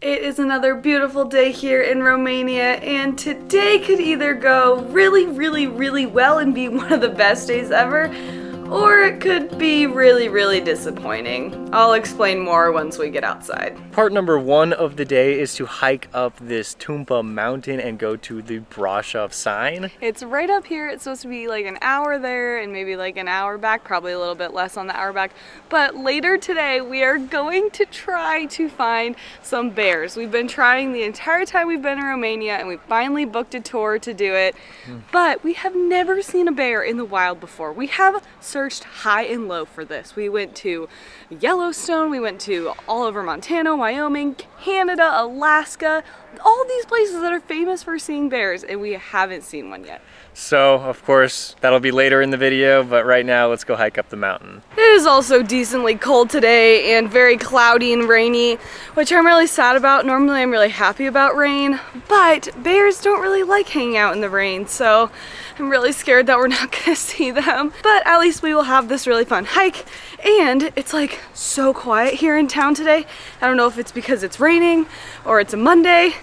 It is another beautiful day here in Romania, and today could either go really well and be one of the best days ever, or it could be really disappointing. I'll explain more once we get outside. Part number one of the day is to hike up this Tampa Mountain and go to the Brasov sign. It's right up here. It's supposed to be like an hour there and maybe like an hour back, probably a little bit less on the hour back. But later today, we are going to try to find some bears. We've been trying the entire time we've been in Romania, and we finally booked a tour to do it. But we have never seen a bear in the wild before. We have searched high and low for this. We went to Yellowstone, we went to all over Montana, Wyoming, Canada, Alaska, all these places that are famous for seeing bears, and we haven't seen one yet. So, of course, that'll be later in the video, but right now, let's go hike up the mountain. It is also decently cold today and very cloudy and rainy, which I'm really sad about. Normally, I'm really happy about rain, but bears don't really like hanging out in the rain, so I'm really scared that we're not gonna see them. But at least we will have this really fun hike, and it's like so quiet here in town today. I don't know if it's because it's raining or it's a Monday,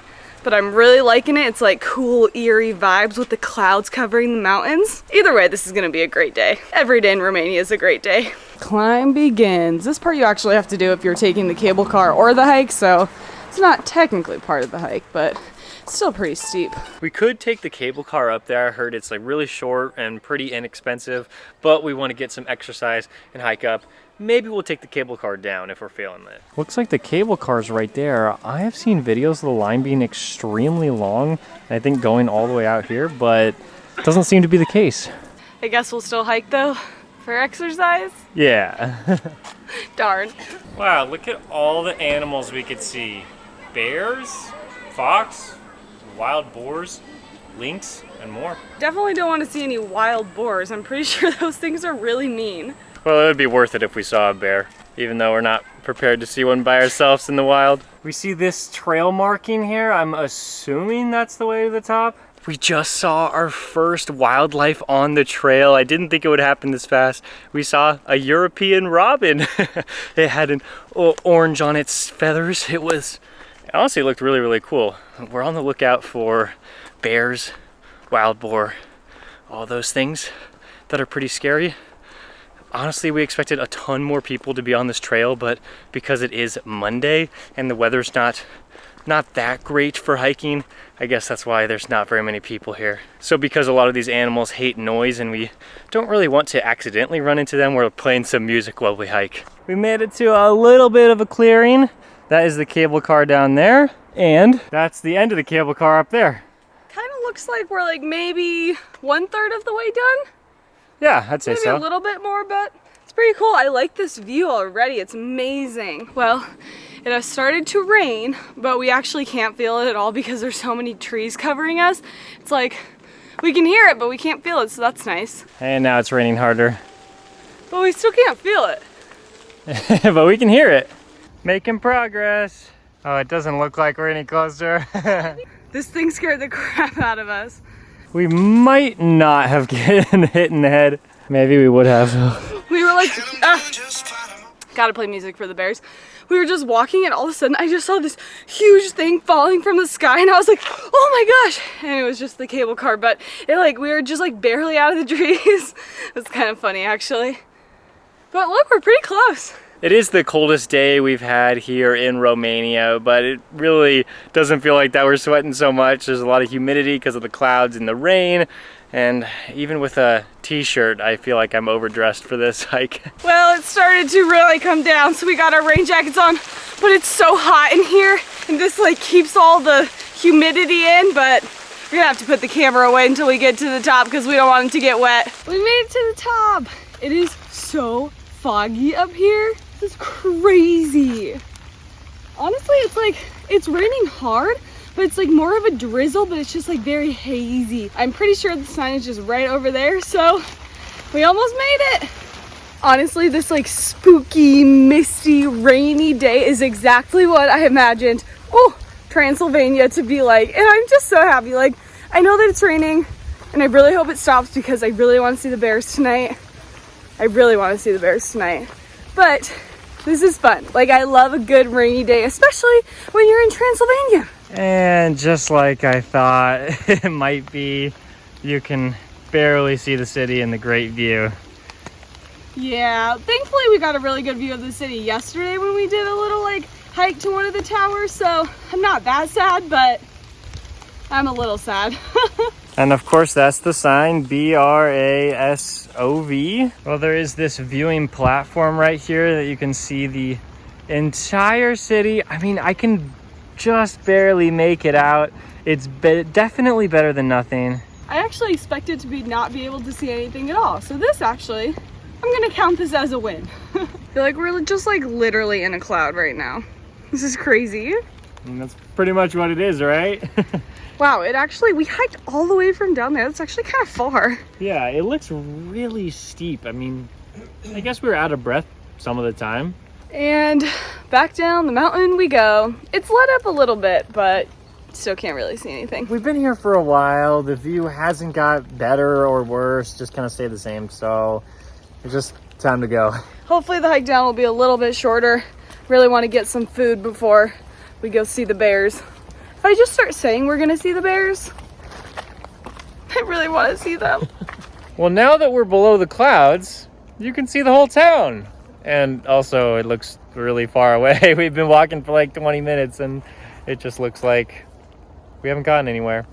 but I'm really liking it. It's like cool, eerie vibes with the clouds covering the mountains. Either way, this is gonna be a great day. Every day in Romania is a great day. Climb begins. This part you actually have to do if you're taking the cable car or the hike, so it's not technically part of the hike, but it's still pretty steep. We could take the cable car up there. I heard it's like really short and pretty inexpensive, but we want to get some exercise and hike up. Maybe we'll take the cable car down if we're feeling it. Looks like the cable car's right there. I have seen videos of the line being extremely long, and I think going all the way out here, but it doesn't seem to be the case. I guess we'll still hike though, for exercise? Yeah. Darn. Wow, look at all the animals we could see. Bears, fox, wild boars, lynx, and more. Definitely don't want to see any wild boars. I'm pretty sure those things are really mean. Well, it would be worth it if we saw a bear, even though we're not prepared to see one by ourselves in the wild. We see this trail marking here. I'm assuming that's the way to the top. We just saw our first wildlife on the trail. I didn't think it would happen this fast. We saw a European robin. It had an orange on its feathers. It honestly looked really cool. We're on the lookout for bears, wild boar, all those things that are pretty scary. Honestly, we expected a ton more people to be on this trail, but because it is Monday and the weather's not that great for hiking, I guess that's why there's not very many people here. So because a lot of these animals hate noise and we don't really want to accidentally run into them, we're playing some music while we hike. We made it to a little bit of a clearing. That is the cable car down there, and that's the end of the cable car up there. Kind of looks like we're like maybe 1/3 of the way done. Yeah, I'd say so. Maybe a little bit more, but it's pretty cool. I like this view already. It's amazing. Well, it has started to rain, but we actually can't feel it at all because there's so many trees covering us. It's like we can hear it, but we can't feel it, so that's nice. And now it's raining harder. But we still can't feel it. But we can hear it. Making progress. Oh, it doesn't look like we're any closer. This thing scared the crap out of us. We might not have gotten hit in the head. Maybe we would have. We were like, gotta play music for the bears. We were just walking, and all of a sudden I just saw this huge thing falling from the sky, and I was like, oh my gosh. And it was just the cable car, but we were just like barely out of the trees. It was kind of funny actually. But look, we're pretty close. It is the coldest day we've had here in Romania, but it really doesn't feel like that we're sweating so much. There's a lot of humidity because of the clouds and the rain, and even with a t-shirt, I feel like I'm overdressed for this hike. Well, it started to really come down, so we got our rain jackets on, but it's so hot in here, and this like keeps all the humidity in, but we're gonna have to put the camera away until we get to the top because we don't want it to get wet. We made it to the top. It is so foggy up here. This is crazy. Honestly, it's raining hard, but it's like more of a drizzle, but it's just like very hazy. I'm pretty sure the sign is just right over there, so we almost made it. Honestly, this like spooky, misty, rainy day is exactly what I imagined Transylvania to be like, and I'm just so happy. Like, I know that it's raining, and I really hope it stops because I really want to see the bears tonight. But This is fun. Like, I love a good rainy day, especially when you're in Transylvania. And just like I thought it might be, you can barely see the city in the great view. Yeah, thankfully we got a really good view of the city yesterday when we did a little like hike to one of the towers, so I'm not that sad, but I'm a little sad. And of course that's the sign, Brasov. Well, there is this viewing platform right here that you can see the entire city. I mean, I can just barely make it out. It's definitely better than nothing. I actually expected to not be able to see anything at all. So this actually, I'm gonna count this as a win. I feel like we're just like literally in a cloud right now. This is crazy. And that's pretty much what it is, right? Wow, we hiked all the way from down there. That's actually kind of far. Yeah, it looks really steep. I mean, I guess we were out of breath some of the time. And back down the mountain we go. It's let up a little bit, but still can't really see anything. We've been here for a while. The view hasn't got better or worse, just kind of stayed the same. So it's just time to go. Hopefully the hike down will be a little bit shorter. Really want to get some food before we go see the bears. If I just start saying we're gonna see the bears, I really want to see them. Well, now that we're below the clouds, you can see the whole town. And also it looks really far away. We've been walking for like 20 minutes and it just looks like we haven't gotten anywhere.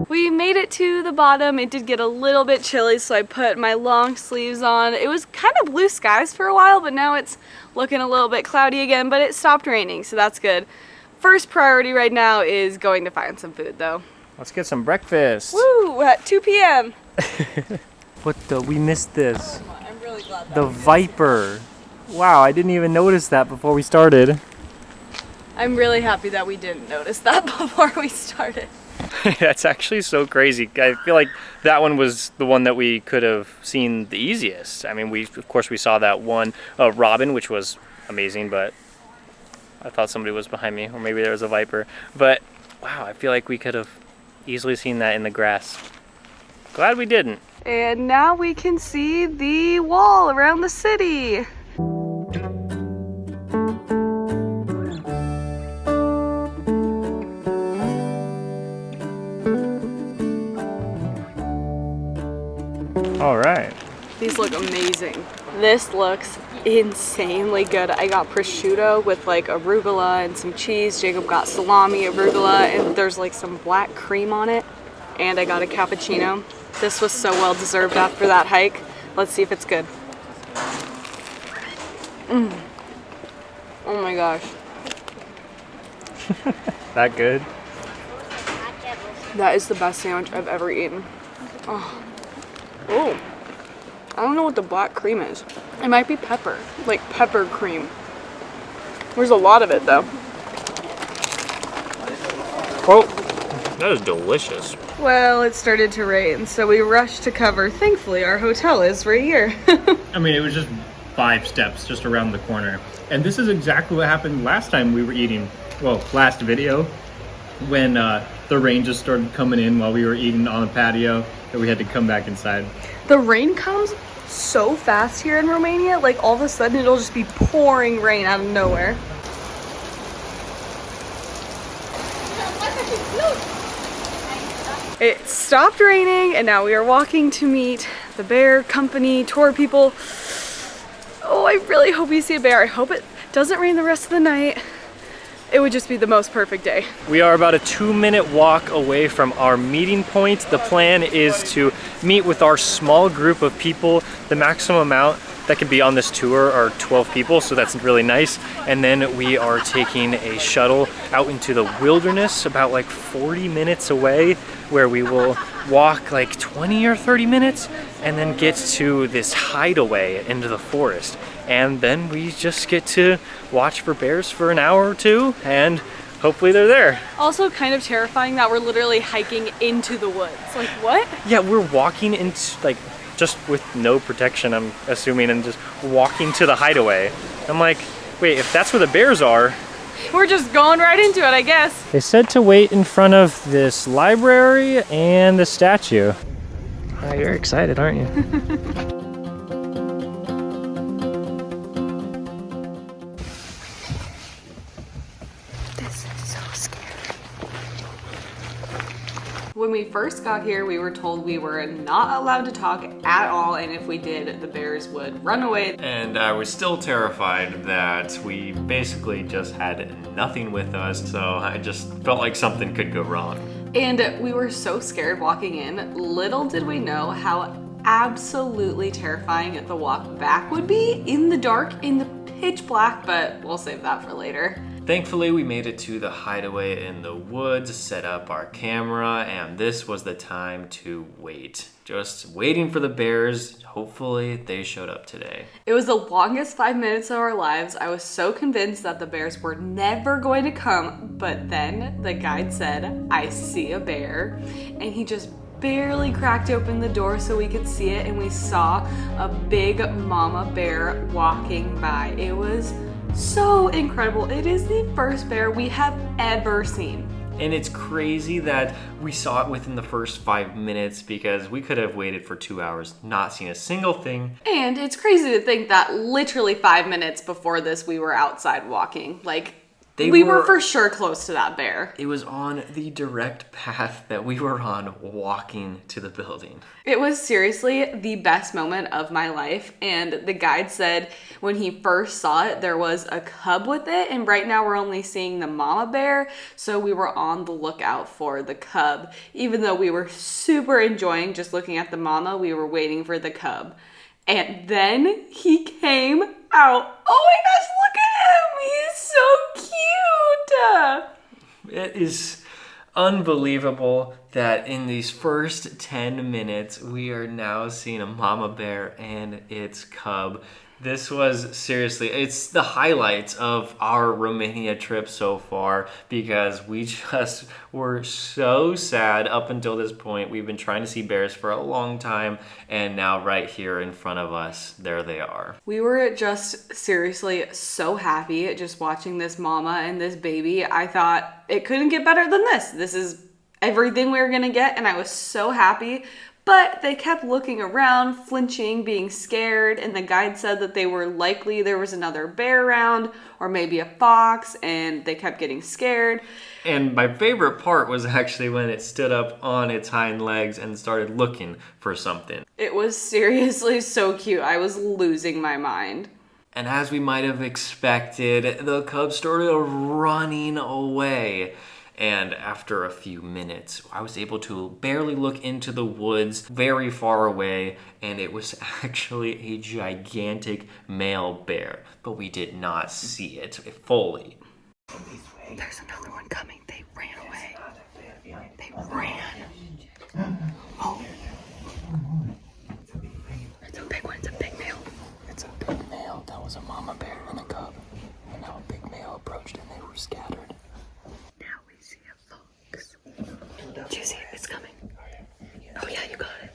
We made it to the bottom. It did get a little bit chilly, so I put my long sleeves on. It was kind of blue skies for a while, but now it's looking a little bit cloudy again, but it stopped raining, so that's good. First priority right now is going to find some food though. Let's get some breakfast. Woo, at 2 p.m. We missed this. I'm really glad The Viper. Wow, I didn't even notice that before we started. I'm really happy that we didn't notice that before we started. That's actually so crazy. I feel like that one was the one that we could have seen the easiest. I mean, of course we saw that one robin, which was amazing, but I thought somebody was behind me, or maybe there was a viper. But wow, I feel like we could have easily seen that in the grass. Glad we didn't. And now we can see the wall around the city. All right. These look amazing. This looks insanely good. I got prosciutto with like arugula and some cheese. Jacob got salami, arugula, and there's like some black cream on it. And I got a cappuccino. This was so well deserved after that hike. Let's see if it's good. Oh my gosh. That good? That is the best sandwich I've ever eaten. Oh. Oh. I don't know what the black cream is. It might be pepper, like pepper cream. There's a lot of it though. Oh, that is delicious. Well, it started to rain, so we rushed to cover. Thankfully, our hotel is right here. I mean, it was just 5 steps just around the corner. And this is exactly what happened last time we were eating, well, last video, when the rain just started coming in while we were eating on the patio, that we had to come back inside. The rain comes so fast here in Romania, like all of a sudden it'll just be pouring rain out of nowhere. It stopped raining and now we are walking to meet the bear company tour people. Oh, I really hope we see a bear. I hope it doesn't rain the rest of the night. It would just be the most perfect day. We are about a 2-minute walk away from our meeting point. The plan is to meet with our small group of people. The maximum amount that can be on this tour are 12 people, so that's really nice. And then we are taking a shuttle out into the wilderness about like 40 minutes away, where we will walk like 20 or 30 minutes and then get to this hideaway into the forest. And then we just get to watch for bears for an hour or two, and hopefully they're there. Also kind of terrifying that we're literally hiking into the woods. Like, what? Yeah, we're walking into, like, just with no protection, I'm assuming, and just walking to the hideaway. I'm like, wait, if that's where the bears are, We're just going right into it, I guess. They said to wait in front of this library and the statue. Oh, you're excited, aren't you? When we first got here, we were told we were not allowed to talk at all, and if we did, the bears would run away. And I was still terrified that we basically just had nothing with us, so I just felt like something could go wrong. And we were so scared walking in. Little did we know how absolutely terrifying the walk back would be in the dark, in the pitch black, but we'll save that for later. Thankfully, we made it to the hideaway in the woods, set up our camera, and this was the time to wait. Just waiting for the bears. Hopefully, they showed up today. It was the longest 5 minutes of our lives. I was so convinced that the bears were never going to come, but then the guide said, "I see a bear," and he just barely cracked open the door so we could see it, and we saw a big mama bear walking by. It was so incredible. It is the first bear we have ever seen. And it's crazy that we saw it within the first 5 minutes because we could have waited for 2 hours, not seen a single thing. And it's crazy to think that literally 5 minutes before this, we were outside walking. Like, we were for sure close to that bear. It was on the direct path that we were on walking to the building. It was seriously the best moment of my life. And the guide said when he first saw it, there was a cub with it. And right now we're only seeing the mama bear. So we were on the lookout for the cub. Even though we were super enjoying just looking at the mama, we were waiting for the cub. And then he came out. Oh my gosh, look at him. He's so cute. It is unbelievable that in these first 10 minutes, we are now seeing a mama bear and its cub. This was seriously, it's the highlights of our Romania trip so far because we just were so sad up until this point. We've been trying to see bears for a long time, and now right here in front of us, there they are. We were just seriously so happy just watching this mama and this baby. I thought it couldn't get better than this. This is everything we were gonna get, and I was so happy. But they kept looking around, flinching, being scared, and the guide said that they were likely there was another bear around or maybe a fox, and they kept getting scared. And my favorite part was actually when it stood up on its hind legs and started looking for something. It was seriously so cute. I was losing my mind. And as we might have expected, the cub started running away. And after a few minutes, I was able to barely look into the woods very far away, and it was actually a gigantic male bear, but we did not see it fully. There's another one coming. They ran away. They ran. Oh. It's a big one. It's a big male. It's a big male. That was a mama bear and a cub. And now a big male approached and they were scattered. Do you see it? It's coming. Oh yeah, you got it.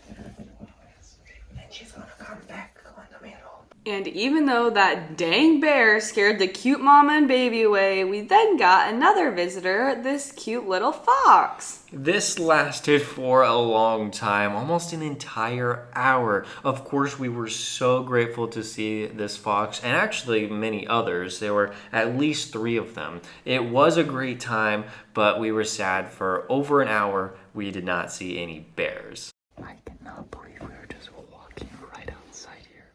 And she's gonna come back on the middle. And even though that dang bear scared the cute mama and baby away, we then got another visitor, this cute little fox. This lasted for a long time, almost an entire hour. Of course, we were so grateful to see this fox, and actually many others. There were at least 3 of them. It was a great time, but we were sad for over an hour. We did not see any bears. I cannot believe we were just walking right outside here.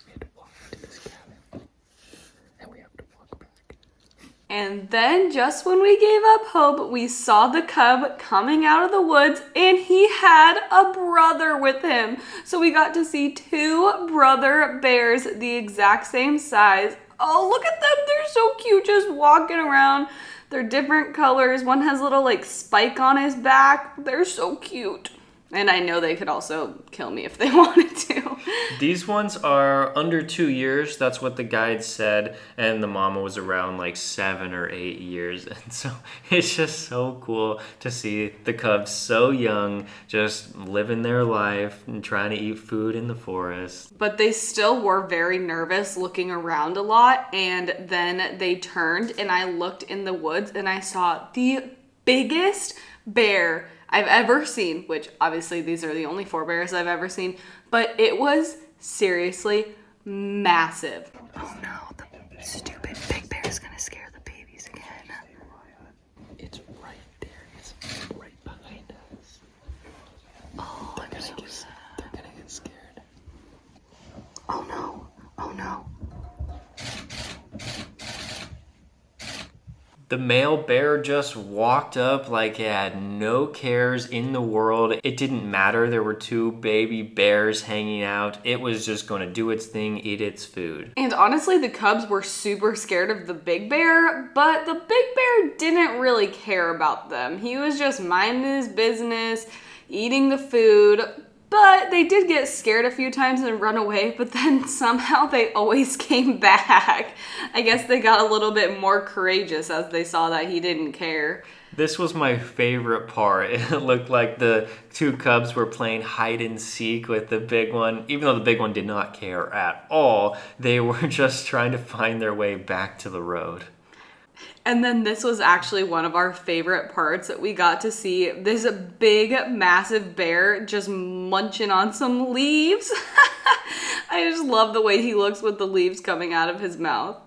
We had to walk to this cabin, and we have to walk back. And then just when we gave up hope, we saw the cub coming out of the woods, and he had a brother with him. So we got to see 2 brother bears the exact same size. Oh, look at them. They're so cute just walking around. They're different colors. One has a little like spike on his back. They're so cute. And I know they could also kill me if they wanted to. These ones are under 2 years. That's what the guide said. And the mama was around like 7 or 8 years. And so it's just so cool to see the cubs so young, just living their life and trying to eat food in the forest. But they still were very nervous, looking around a lot. And then they turned and I looked in the woods and I saw the biggest bear I've ever seen, which obviously these are the only 4 bears I've ever seen, but it was seriously massive. Oh no, the stupid big bear is gonna scare the babies again. It's right there. It's right behind us. Oh, They're gonna get scared. Oh no, oh no. The male bear just walked up like it had no cares in the world. It didn't matter. There were 2 baby bears hanging out. It was just going to do its thing, eat its food. And honestly, the cubs were super scared of the big bear, but the big bear didn't really care about them. He was just minding his business, eating the food. But they did get scared a few times and run away, but then somehow they always came back. I guess they got a little bit more courageous as they saw that he didn't care. This was my favorite part. It looked like the 2 cubs were playing hide and seek with the big one. Even though the big one did not care at all, they were just trying to find their way back to the road. And then this was actually one of our favorite parts that we got to see this big, massive bear just munching on some leaves. I just love the way he looks with the leaves coming out of his mouth.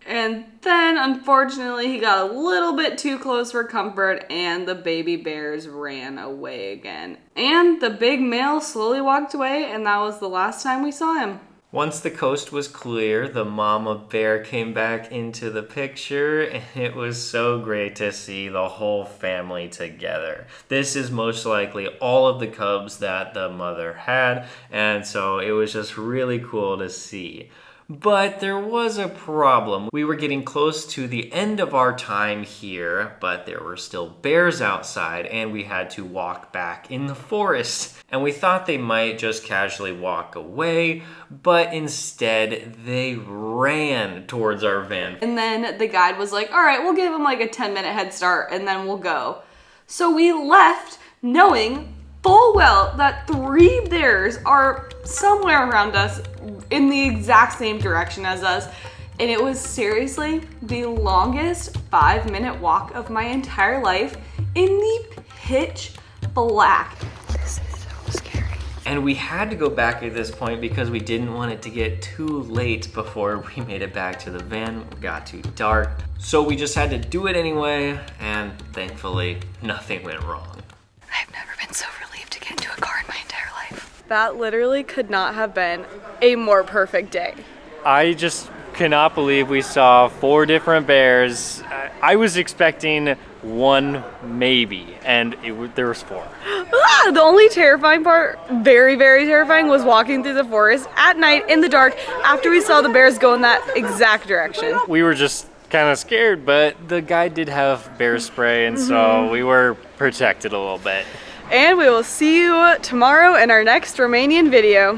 And then, unfortunately, he got a little bit too close for comfort and the baby bears ran away again. And the big male slowly walked away and that was the last time we saw him. Once the coast was clear, the mama bear came back into the picture, and it was so great to see the whole family together. This is most likely all of the cubs that the mother had, and so it was just really cool to see. But there was a problem. We were getting close to the end of our time here, but there were still bears outside and we had to walk back in the forest. And we thought they might just casually walk away, but instead they ran towards our van. And then the guide was like, all right, we'll give them like a 10-minute head start and then we'll go. So we left knowing full well that 3 bears are somewhere around us in the exact same direction as us. And it was seriously the longest 5-minute walk of my entire life in the pitch black. This is so scary. And we had to go back at this point because we didn't want it to get too late before we made it back to the van. It got too dark. So we just had to do it anyway, and thankfully nothing went wrong. I've never been so relieved to get into a car in my entire life. That literally could not have been a more perfect day. I just cannot believe we saw 4 different bears. I was expecting 1 maybe, and there was 4. The only terrifying part, very, very terrifying, was walking through the forest at night in the dark after we saw the bears go in that exact direction. We were just kind of scared, but the guy did have bear spray, and so we were protected a little bit. And we will see you tomorrow in our next Romanian video.